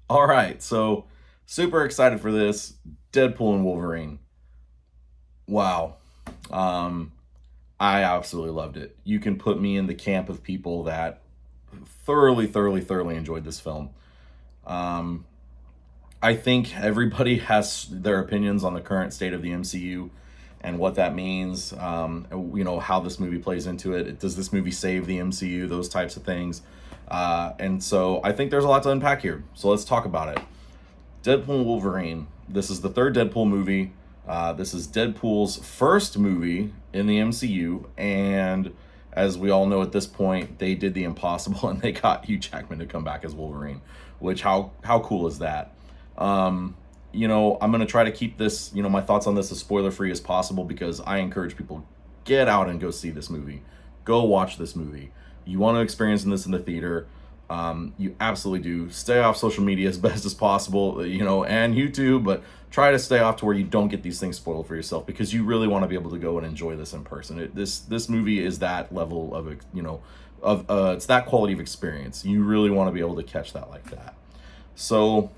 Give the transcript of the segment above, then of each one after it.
All right, so super excited for this. Deadpool and Wolverine. Wow. Um, I absolutely loved it. You can put me in the camp of people that thoroughly enjoyed this film. Um, I think everybody has their opinions on the current state of the MCU and what that means. How this movie plays into it. Does this movie save the MCU? Those types of things. And so I think there's a lot to unpack here. So let's talk about it. Deadpool and Wolverine. This is the third Deadpool movie. This is Deadpool's first movie in the MCU, and as we all know at this point, they did the impossible and they got Hugh Jackman to come back as Wolverine. Which how cool is that? I'm gonna try to keep this, my thoughts on this as spoiler free as possible because I encourage people get out and go see this movie, go watch this movie. You want to experience this in the theater. You absolutely do. Stay off social media as best as possible, and YouTube, but try to stay off to where you don't get these things spoiled for yourself because you really want to be able to go and enjoy this in person. This movie is that level of, it's that quality of experience. You really want to be able to catch that like that. So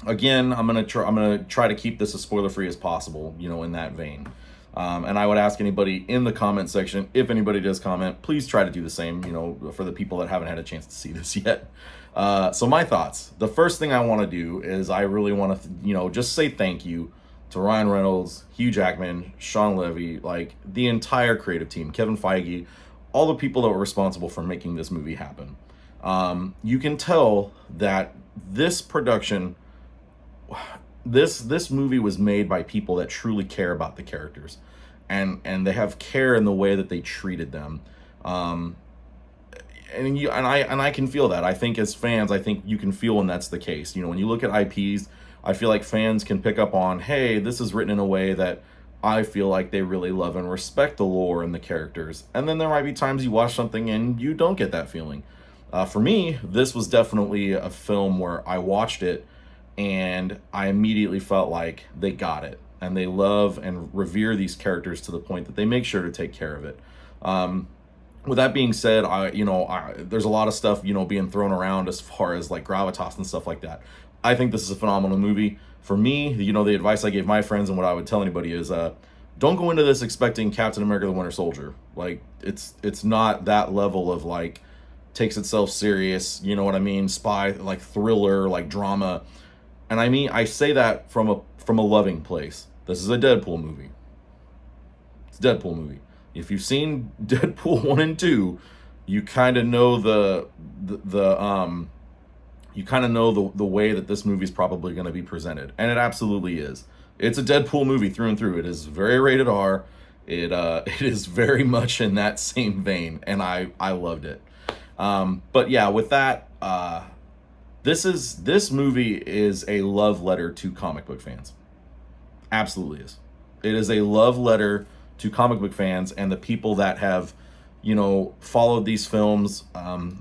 again, I'm gonna try to keep this as spoiler free as possible, in that vein. And I would ask anybody in the comment section, if anybody does comment, please try to do the same, for the people that haven't had a chance to see this yet. So my thoughts. The first thing I want to do is I really want to, just say thank you to Ryan Reynolds, Hugh Jackman, Sean Levy, like the entire creative team, Kevin Feige, all the people that were responsible for making this movie happen. You can tell that this production this movie was made by people that truly care about the characters, and they have care in the way that they treated them. um and I can feel that. I think as fans, I think you can feel when that's the case. When you look at IPs, I feel like fans can pick up on, hey, this is written in a way that I feel like they really love and respect the lore and the characters. And then there might be times you watch something and you don't get that feeling. For me, this was definitely a film where I watched it and I immediately felt like they got it and they love and revere these characters to the point that they make sure to take care of it. Um, with that being said, there's a lot of stuff, being thrown around as far as like gravitas and stuff like that. I think this is a phenomenal movie. For me, the advice I gave my friends and what I would tell anybody is, don't go into this expecting Captain America: The Winter Soldier. Like it's not that level of like takes itself serious. You know what I mean? Spy, like thriller, like drama. And I say that from a loving place. This is a Deadpool movie. It's a Deadpool movie. If you've seen Deadpool 1 and 2, you kind of know the way that this movie is probably going to be presented, and it absolutely is. It's a Deadpool movie through and through. It is very rated R. It is very much in that same vein, and I loved it. But yeah, with that, this movie is a love letter to comic book fans. Absolutely is. It is a love letter to comic book fans and the people that have, followed these films,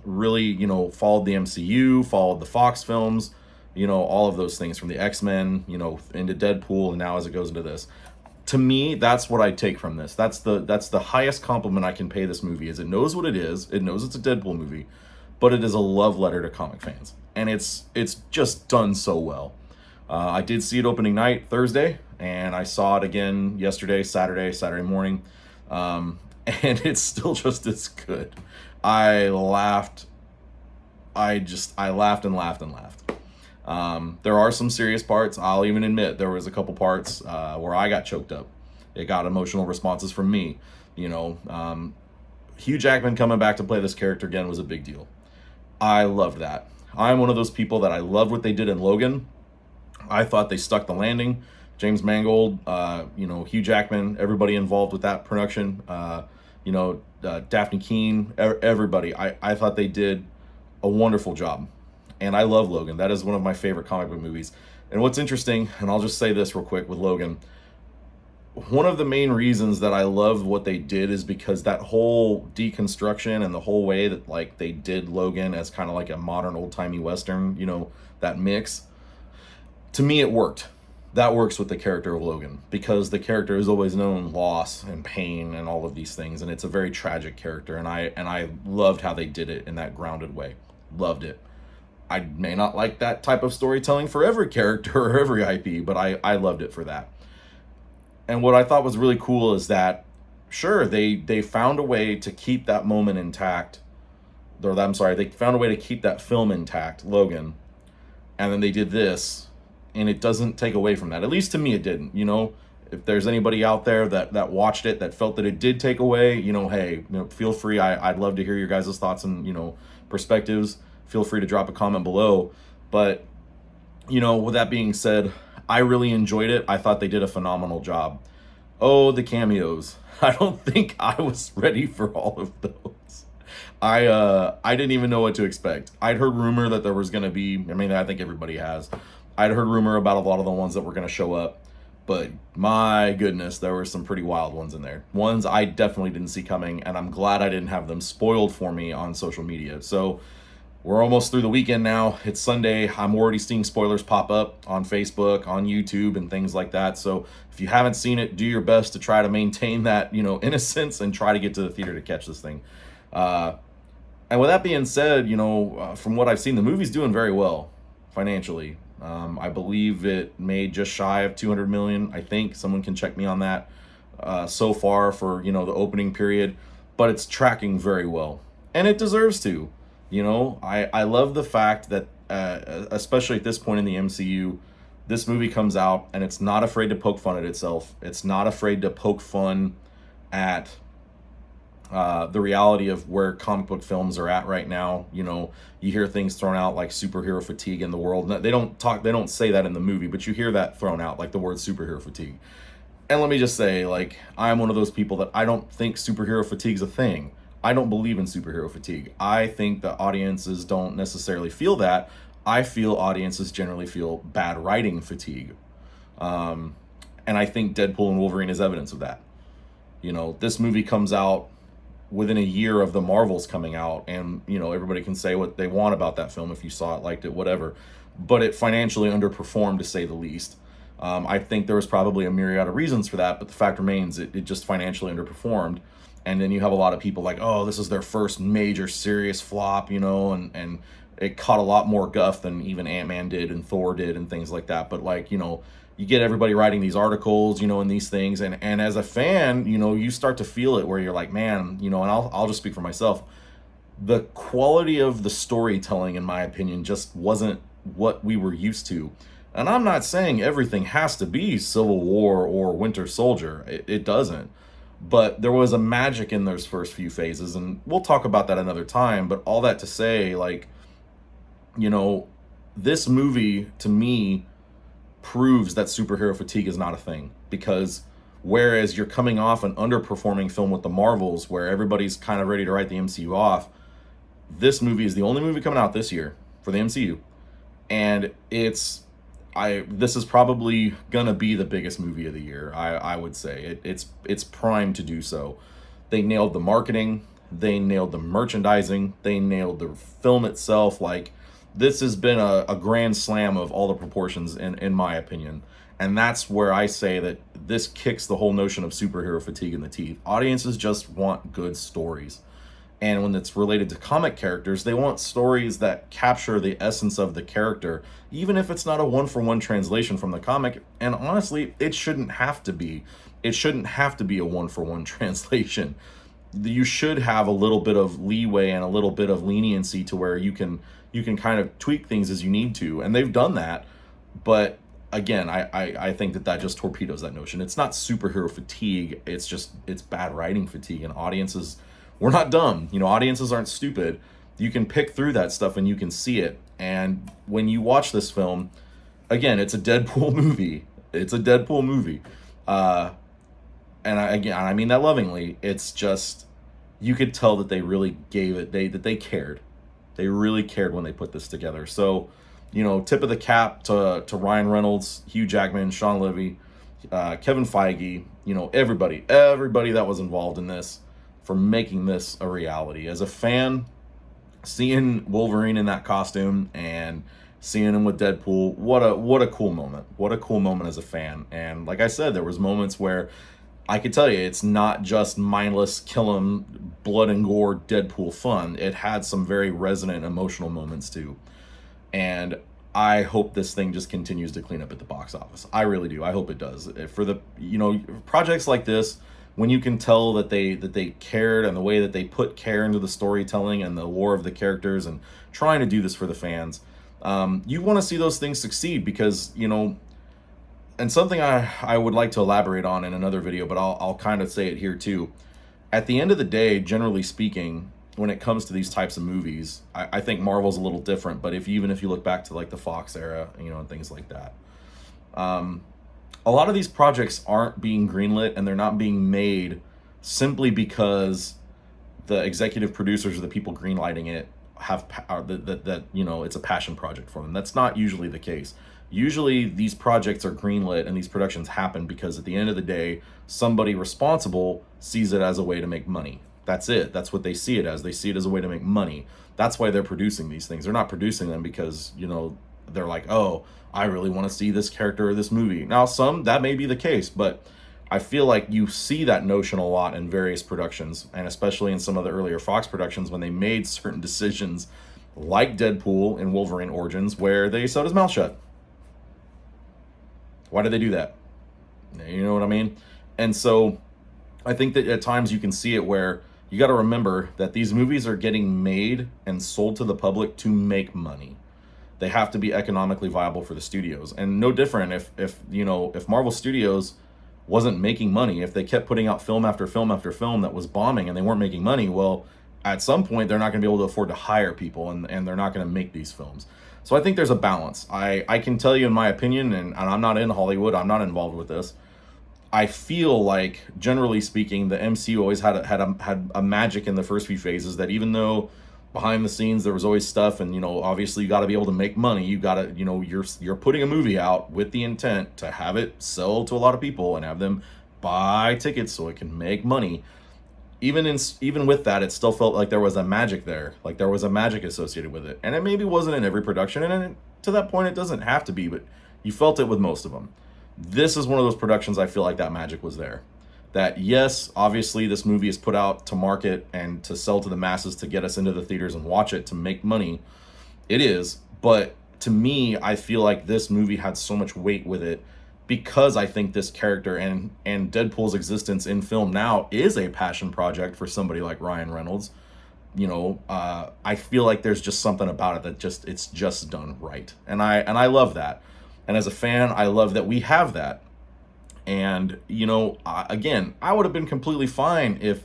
really, followed the MCU, followed the Fox films, all of those things from the X-Men, into Deadpool, and now as it goes into this. To me, that's what I take from this. That's the highest compliment I can pay this movie. Is it knows what it is. It knows it's a Deadpool movie, but it is a love letter to comic fans, and it's just done so well. I did see it opening night Thursday, and I saw it again yesterday, Saturday morning, and it's still just as good. I laughed. I laughed and laughed and laughed. There are some serious parts. I'll even admit there was a couple parts where I got choked up. It got emotional responses from me. Hugh Jackman coming back to play this character again was a big deal. I loved that. I'm one of those people that I loved what they did in Logan. I thought they stuck the landing. James Mangold, Hugh Jackman, everybody involved with that production, Daphne Keane, everybody. I thought they did a wonderful job. And I love Logan. That is one of my favorite comic book movies. And what's interesting, and I'll just say this real quick with Logan, one of the main reasons that I love what they did is because that whole deconstruction and the whole way that like they did Logan as kind of like a modern old-timey Western, that mix, to me it worked. That works with the character of Logan because the character has always known loss and pain and all of these things, and it's a very tragic character, and I loved how they did it in that grounded way. Loved it. I may not like that type of storytelling for every character or every IP, but I loved it for that. And what I thought was really cool is that, sure, they found a way to keep that moment intact. Or I'm sorry, they found a way to keep that film intact, Logan, and then they did this, and it doesn't take away from that. At least to me, it didn't. You know, if there's anybody out there that watched it that felt that it did take away, you know, hey, you know, feel free. I'd love to hear your guys' thoughts and, you know, perspectives. Feel free to drop a comment below. But, you know, with that being said, I really enjoyed it. I thought they did a phenomenal job. Oh, the cameos. I don't think I was ready for all of those. I didn't even know what to expect. I'd heard rumor that there was going to be, I mean, I think everybody has. I'd heard rumor about a lot of the ones that were going to show up, but my goodness, there were some pretty wild ones in there. Ones I definitely didn't see coming, and I'm glad I didn't have them spoiled for me on social media. So we're almost through the weekend now. It's Sunday. I'm already seeing spoilers pop up on Facebook, on YouTube, and things like that. So if you haven't seen it, do your best to try to maintain that, you know, innocence and try to get to the theater to catch this thing. And with that being said, you know, from what I've seen, the movie's doing very well financially. I believe it made just shy of 200 million. I think someone can check me on that so far for, you know, the opening period, but it's tracking very well, and it deserves to. You know, I love the fact that, especially at this point in the MCU, this movie comes out and it's not afraid to poke fun at itself. It's not afraid to poke fun at the reality of where comic book films are at right now. You know, you hear things thrown out like superhero fatigue in the world. They don't say that in the movie, but you hear that thrown out, like the word superhero fatigue. And let me just say, like, I'm one of those people that I don't think superhero fatigue is a thing. I don't believe in superhero fatigue. I think that audiences don't necessarily feel that. I feel audiences generally feel bad writing fatigue. And I think Deadpool and Wolverine is evidence of that. You know, this movie comes out within a year of the Marvels coming out, and, you know, everybody can say what they want about that film. If you saw it, liked it, whatever, but it financially underperformed, to say the least. I think there was probably a myriad of reasons for that, but the fact remains it just financially underperformed. And then you have a lot of people like, oh, this is their first major serious flop, you know, and it caught a lot more guff than even Ant-Man did and Thor did and things like that. But, like, you know, you get everybody writing these articles, you know, and these things, and as a fan, you know, you start to feel it where you're like, man, you know, and I'll just speak for myself. The quality of the storytelling, in my opinion, just wasn't what we were used to. And I'm not saying everything has to be Civil War or Winter Soldier. It doesn't. But there was a magic in those first few phases, and we'll talk about that another time. But all that to say, like, you know, this movie, to me, proves that superhero fatigue is not a thing. Because whereas you're coming off an underperforming film with the Marvels, where everybody's kind of ready to write the MCU off, this movie is the only movie coming out this year for the MCU. And this is probably gonna be the biggest movie of the year. I would say it's primed to do so. They nailed the marketing, they nailed the merchandising, they nailed the film itself. Like, this has been a grand slam of all the proportions, in my opinion. And that's where I say that this kicks the whole notion of superhero fatigue in the teeth. Audiences just want good stories. And when it's related to comic characters, they want stories that capture the essence of the character, even if it's not a one-for-one translation from the comic. And honestly, it shouldn't have to be. It shouldn't have to be a one-for-one translation. You should have a little bit of leeway and a little bit of leniency to where you can kind of tweak things as you need to. And they've done that. But again, I think that just torpedoes that notion. It's not superhero fatigue. It's bad writing fatigue. And audiences, we're not dumb. You know, audiences aren't stupid. You can pick through that stuff and you can see it. And when you watch this film, again, it's a Deadpool movie. It's a Deadpool movie. And I mean that lovingly. It's just, you could tell that they really gave it, that they cared. They really cared when they put this together. So, you know, tip of the cap to Ryan Reynolds, Hugh Jackman, Sean Levy, Kevin Feige, you know, everybody that was involved in this, for making this a reality. As a fan, seeing Wolverine in that costume and seeing him with Deadpool, what a cool moment. What a cool moment as a fan. And like I said, there was moments where I could tell you it's not just mindless kill 'em, blood and gore Deadpool fun. It had some very resonant emotional moments too. And I hope this thing just continues to clean up at the box office. I really do. I hope it does. For the, projects like this, when you can tell that they cared, and the way that they put care into the storytelling and the lore of the characters and trying to do this for the fans, you want to see those things succeed, because and something I would like to elaborate on in another video, but I'll kind of say it here too. At the end of the day, generally speaking, when it comes to these types of movies, I think Marvel's a little different. But even if you look back to like the Fox era, and things like that, a lot of these projects aren't being greenlit, and they're not being made simply because the executive producers or the people greenlighting it have that it's a passion project for them. That's not usually the case. Usually these projects are greenlit and these productions happen because at the end of the day, somebody responsible sees it as a way to make money. That's it. That's what they see it as. They see it as a way to make money. That's why they're producing these things. They're not producing them because, they're like, oh, I really want to see this character or this movie. Now, that may be the case, but I feel like you see that notion a lot in various productions, and especially in some of the earlier Fox productions when they made certain decisions like Deadpool and Wolverine Origins, where they sewed his mouth shut. Why did they do that? You know what I mean? And so I think that at times you can see it where you got to remember that these movies are getting made and sold to the public to make money. They have to be economically viable for the studios. And no different if Marvel Studios wasn't making money, if they kept putting out film after film after film that was bombing and they weren't making money, well, at some point they're not going to be able to afford to hire people, and they're not going to make these films. So I think there's a balance. I can tell you in my opinion, and I'm not in Hollywood, I'm not involved with this. I feel like, generally speaking, the MCU always had a magic in the first few phases, that even though behind the scenes there was always stuff, and obviously you got to be able to make money, you got to you're putting a movie out with the intent to have it sell to a lot of people and have them buy tickets so it can make money. Even with that, it still felt like there was a magic there, like there was a magic associated with it, and it maybe wasn't in every production, and to that point it doesn't have to be, but you felt it with most of them. This is one of those productions I feel like that magic was there. That yes, obviously this movie is put out to market and to sell to the masses, to get us into the theaters and watch it, to make money. It is, but to me, I feel like this movie had so much weight with it, because I think this character and Deadpool's existence in film now is a passion project for somebody like Ryan Reynolds. I feel like there's just something about it that it's just done right, and I love that. And as a fan, I love that we have that. And, again, I would have been completely fine if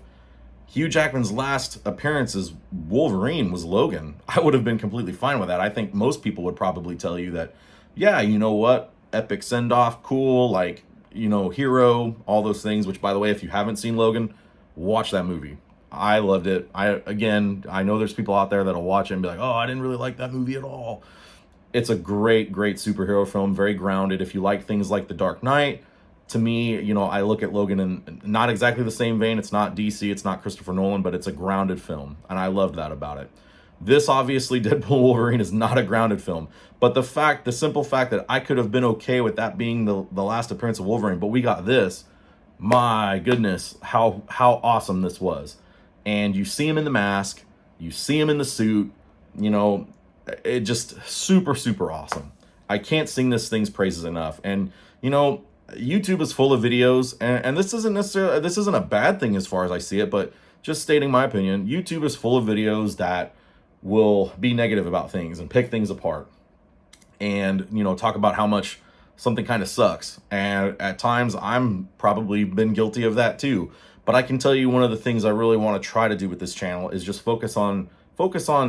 Hugh Jackman's last appearance as Wolverine was Logan. I would have been completely fine with that. I think most people would probably tell you that, yeah, you know what? Epic send-off, cool, like, hero, all those things, which, by the way, if you haven't seen Logan, watch that movie. I loved it. I know there's people out there that'll watch it and be like, oh, I didn't really like that movie at all. It's a great, great superhero film, very grounded. If you like things like The Dark Knight, to me, I look at Logan in not exactly the same vein. It's not DC, it's not Christopher Nolan, but it's a grounded film, and I loved that about it. This, obviously, Deadpool and Wolverine is not a grounded film, but the simple fact that I could have been okay with that being the last appearance of Wolverine, but we got this, my goodness, how awesome this was. And you see him in the mask, you see him in the suit, it just super, super awesome. I can't sing this thing's praises enough. And, YouTube is full of videos, and this isn't a bad thing as far as I see it, but just stating my opinion, YouTube is full of videos that will be negative about things and pick things apart, and talk about how much something kind of sucks. And at times I'm probably been guilty of that too. But I can tell you, one of the things I really want to try to do with this channel is just focus on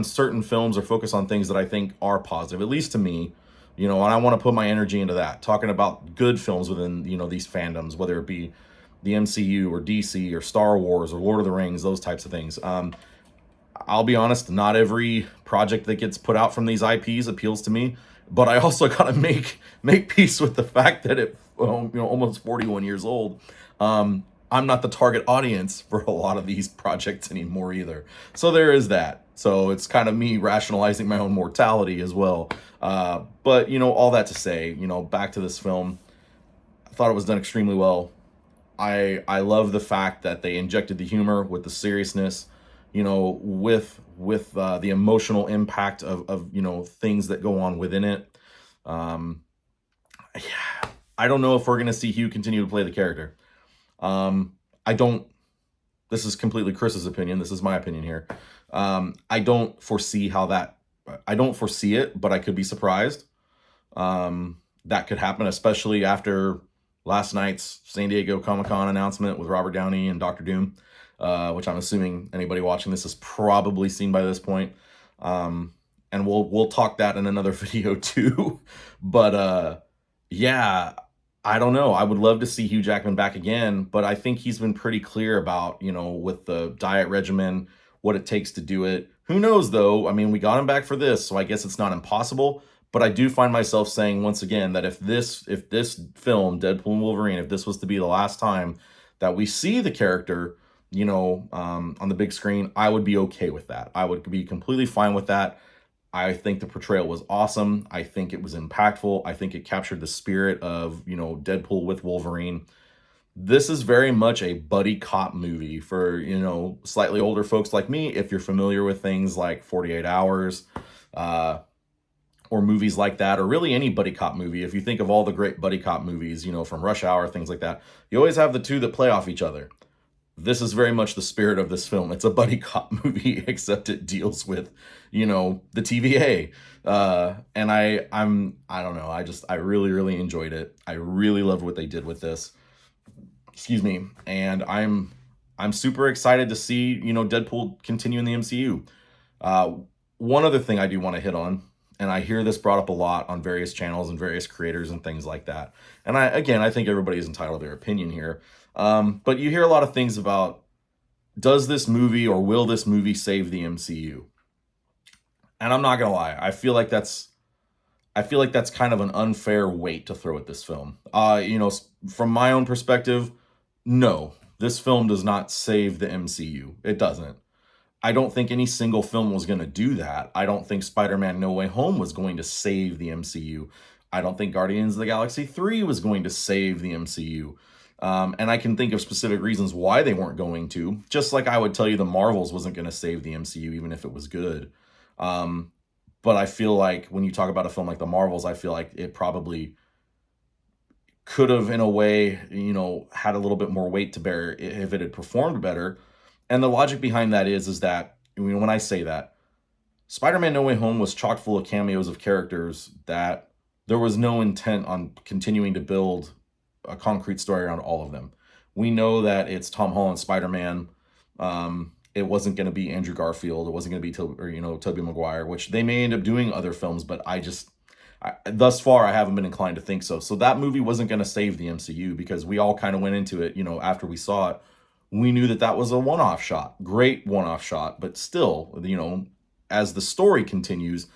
certain films, or focus on things that I think are positive, at least to me. And I want to put my energy into that, talking about good films within, these fandoms, whether it be the MCU or DC or Star Wars or Lord of the Rings, those types of things. I'll be honest, not every project that gets put out from these IPs appeals to me, but I also got to make peace with the fact that almost 41 years old, I'm not the target audience for a lot of these projects anymore either. So there is that. So it's kind of me rationalizing my own mortality as well. But, all that to say, back to this film, I thought it was done extremely well. I love the fact that they injected the humor with the seriousness. with the emotional impact of things that go on within it. Um, yeah, I don't know if we're going to see Hugh continue to play the character. I don't. This is completely Chris's opinion. This is my opinion here. I don't foresee how that. I don't foresee it, but I could be surprised. That could happen, especially after last night's San Diego Comic-Con announcement with Robert Downey and Doctor Doom, which I'm assuming anybody watching this has probably seen by this point. And we'll talk that in another video too. But yeah, I don't know. I would love to see Hugh Jackman back again, but I think he's been pretty clear about, with the diet regimen, what it takes to do it. Who knows though? I mean, we got him back for this, so I guess it's not impossible. But I do find myself saying once again that if this film, Deadpool and Wolverine, if this was to be the last time that we see the character, on the big screen, I would be okay with that. I would be completely fine with that. I think the portrayal was awesome. I think it was impactful. I think it captured the spirit of, Deadpool with Wolverine. This is very much a buddy cop movie for, slightly older folks like me. If you're familiar with things like 48 Hours, or movies like that, or really any buddy cop movie. If you think of all the great buddy cop movies, from Rush Hour, things like that, you always have the two that play off each other. This is very much the spirit of this film. It's a buddy cop movie, except it deals with, the TVA. And I don't know. I really, really enjoyed it. I really loved what they did with this. Excuse me. And I'm super excited to see, Deadpool continue in the MCU. One other thing I do want to hit on, and I hear this brought up a lot on various channels and various creators and things like that. And I think everybody is entitled to their opinion here. But you hear a lot of things about, does this movie or will this movie save the MCU? And I'm not gonna lie, I feel like that's kind of an unfair weight to throw at this film. From my own perspective, no, this film does not save the MCU. It doesn't. I don't think any single film was going to do that. I don't think Spider-Man No Way Home was going to save the MCU. I don't think Guardians of the Galaxy 3 was going to save the MCU. And I can think of specific reasons why they weren't going to. Just like I would tell you the Marvels wasn't going to save the MCU, even if it was good. But I feel like when you talk about a film like the Marvels, I feel like it probably could have, in a way, had a little bit more weight to bear if it had performed better. And the logic behind that is that, when I say that, Spider-Man No Way Home was chock full of cameos of characters that there was no intent on continuing to build a concrete story around all of them. We know that it's Tom Holland Spider-Man. It wasn't going to be Andrew Garfield. It wasn't going to be Tobey Maguire, which they may end up doing other films, but thus far I haven't been inclined to think so. So that movie wasn't going to save the MCU because we all kind of went into it, after we saw it. We knew that was a one-off shot, great one-off shot, but still, as the story continues,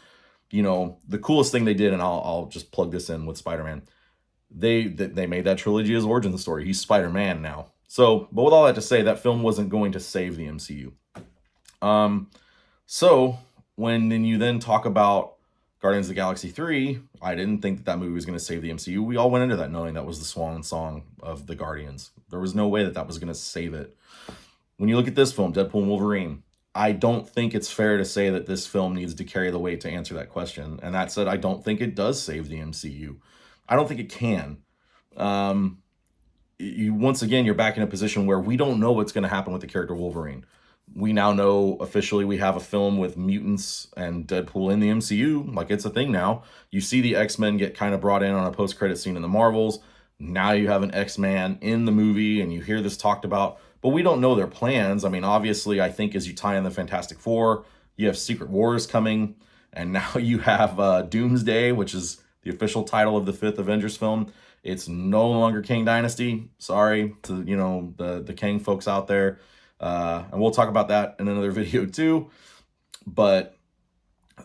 the coolest thing they did, and I'll just plug this in with Spider-Man, they made that trilogy his origin story. He's Spider-Man now. So, but with all that to say, that film wasn't going to save the MCU. So when you then talk about Guardians of the Galaxy 3, I didn't think that movie was going to save the MCU. We all went into that knowing that was the swan song of the Guardians. There was no way that was going to save it. When you look at this film, Deadpool and Wolverine, I don't think it's fair to say that this film needs to carry the weight to answer that question. And that said, I don't think it does save the MCU. I don't think it can. Once again, you're back in a position where we don't know what's going to happen with the character Wolverine. We now know officially we have a film with mutants and Deadpool in the MCU. Like, it's a thing now. You see the X-Men get kind of brought in on a post-credit scene in the Marvels. Now you have an X-Man in the movie and you hear this talked about, but we don't know their plans. I mean, obviously, I think as you tie in the Fantastic Four, you have Secret Wars coming, and now you have Doomsday, which is the official title of the 5th Avengers film. It's no longer Kang Dynasty. Sorry to, the Kang folks out there. And we'll talk about that in another video too. But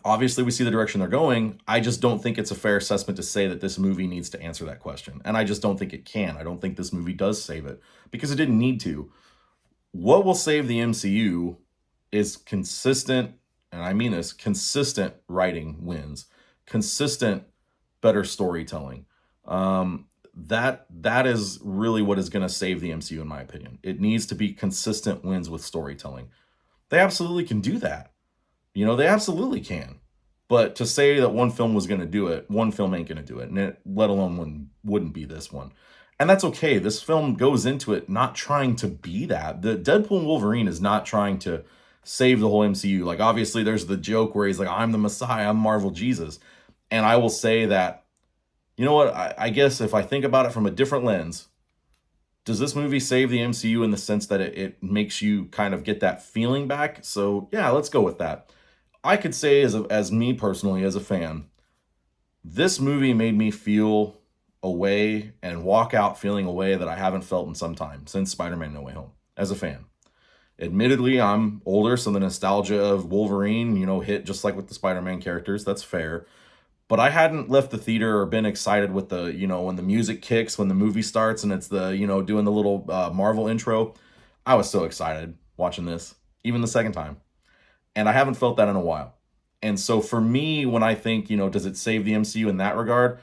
obviously we see the direction they're going. I just don't think it's a fair assessment to say that this movie needs to answer that question. And I just don't think it can. I don't think this movie does save it because it didn't need to. What will save the MCU is consistent, and I mean this, consistent writing wins. Consistent, better storytelling. That is really what is going to save the MCU, in my opinion. It needs to be consistent wins with storytelling. They absolutely can do that. You know, they absolutely can. But to say that one film was going to do it, one film ain't going to do it, and let alone one wouldn't be this one. And that's okay. This film goes into it not trying to be that. The Deadpool and Wolverine is not trying to save the whole MCU. Like, obviously, there's the joke where he's like, I'm the Messiah, I'm Marvel Jesus. And I will say that, you know what? I guess if I think about it from a different lens, does this movie save the MCU in the sense that it makes you kind of get that feeling back? So, yeah, let's go with that. I could say as me personally as a fan, this movie made me feel a way and walk out feeling a way that I haven't felt in some time since Spider-Man No Way Home as a fan. Admittedly, I'm older, so the nostalgia of Wolverine, hit just like with the Spider-Man characters. That's fair. But I hadn't left the theater or been excited with when the music kicks, when the movie starts and it's doing the little Marvel intro. I was so excited watching this, even the second time. And I haven't felt that in a while. And so for me, when I think, does it save the MCU in that regard?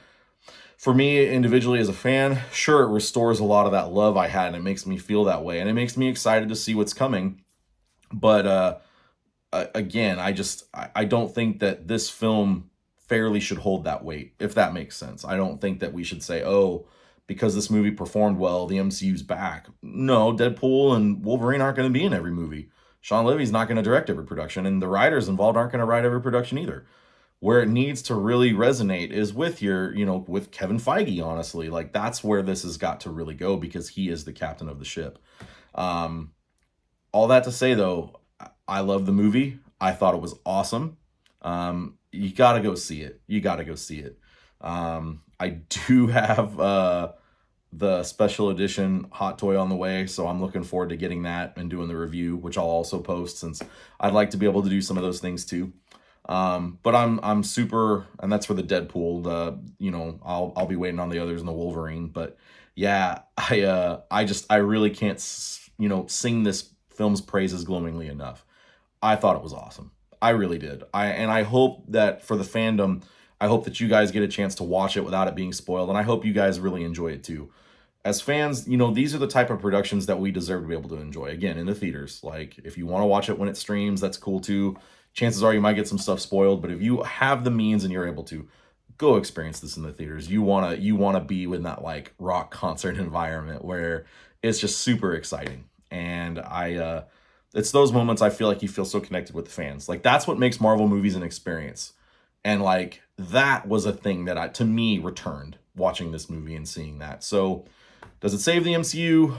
For me, individually as a fan, sure, it restores a lot of that love I had and it makes me feel that way. And it makes me excited to see what's coming. But again, I don't think that this film fairly should hold that weight, if that makes sense. I don't think that we should say, oh, because this movie performed well, the MCU's back. No, Deadpool and Wolverine aren't going to be in every movie. Sean Levy's not going to direct every production, and the writers involved aren't going to write every production either. Where it needs to really resonate is with with Kevin Feige, honestly. Like, that's where this has got to really go because he is the captain of the ship. Um, all that to say, though, I love the movie. I thought it was awesome. You got to go see it. You got to go see it. I do have the special edition hot toy on the way, so I'm looking forward to getting that and doing the review, which I'll also post since I'd like to be able to do some of those things too. But I'm super, and that's for the Deadpool. I'll be waiting on the others in the Wolverine. But yeah, I really can't sing this film's praises glowingly enough. I thought it was awesome. I really did. I hope that for the fandom, I hope that you guys get a chance to watch it without it being spoiled, and I hope you guys really enjoy it too. As fans, these are the type of productions that we deserve to be able to enjoy. Again, in the theaters. Like, if you want to watch it when it streams, that's cool too. Chances are you might get some stuff spoiled, but if you have the means and you're able to, go experience this in the theaters. You wanna be in that like rock concert environment where it's just super exciting. And it's those moments I feel like you feel so connected with the fans. Like, that's what makes Marvel movies an experience. And like, that was a thing that to me returned watching this movie and seeing that. So does it save the MCU?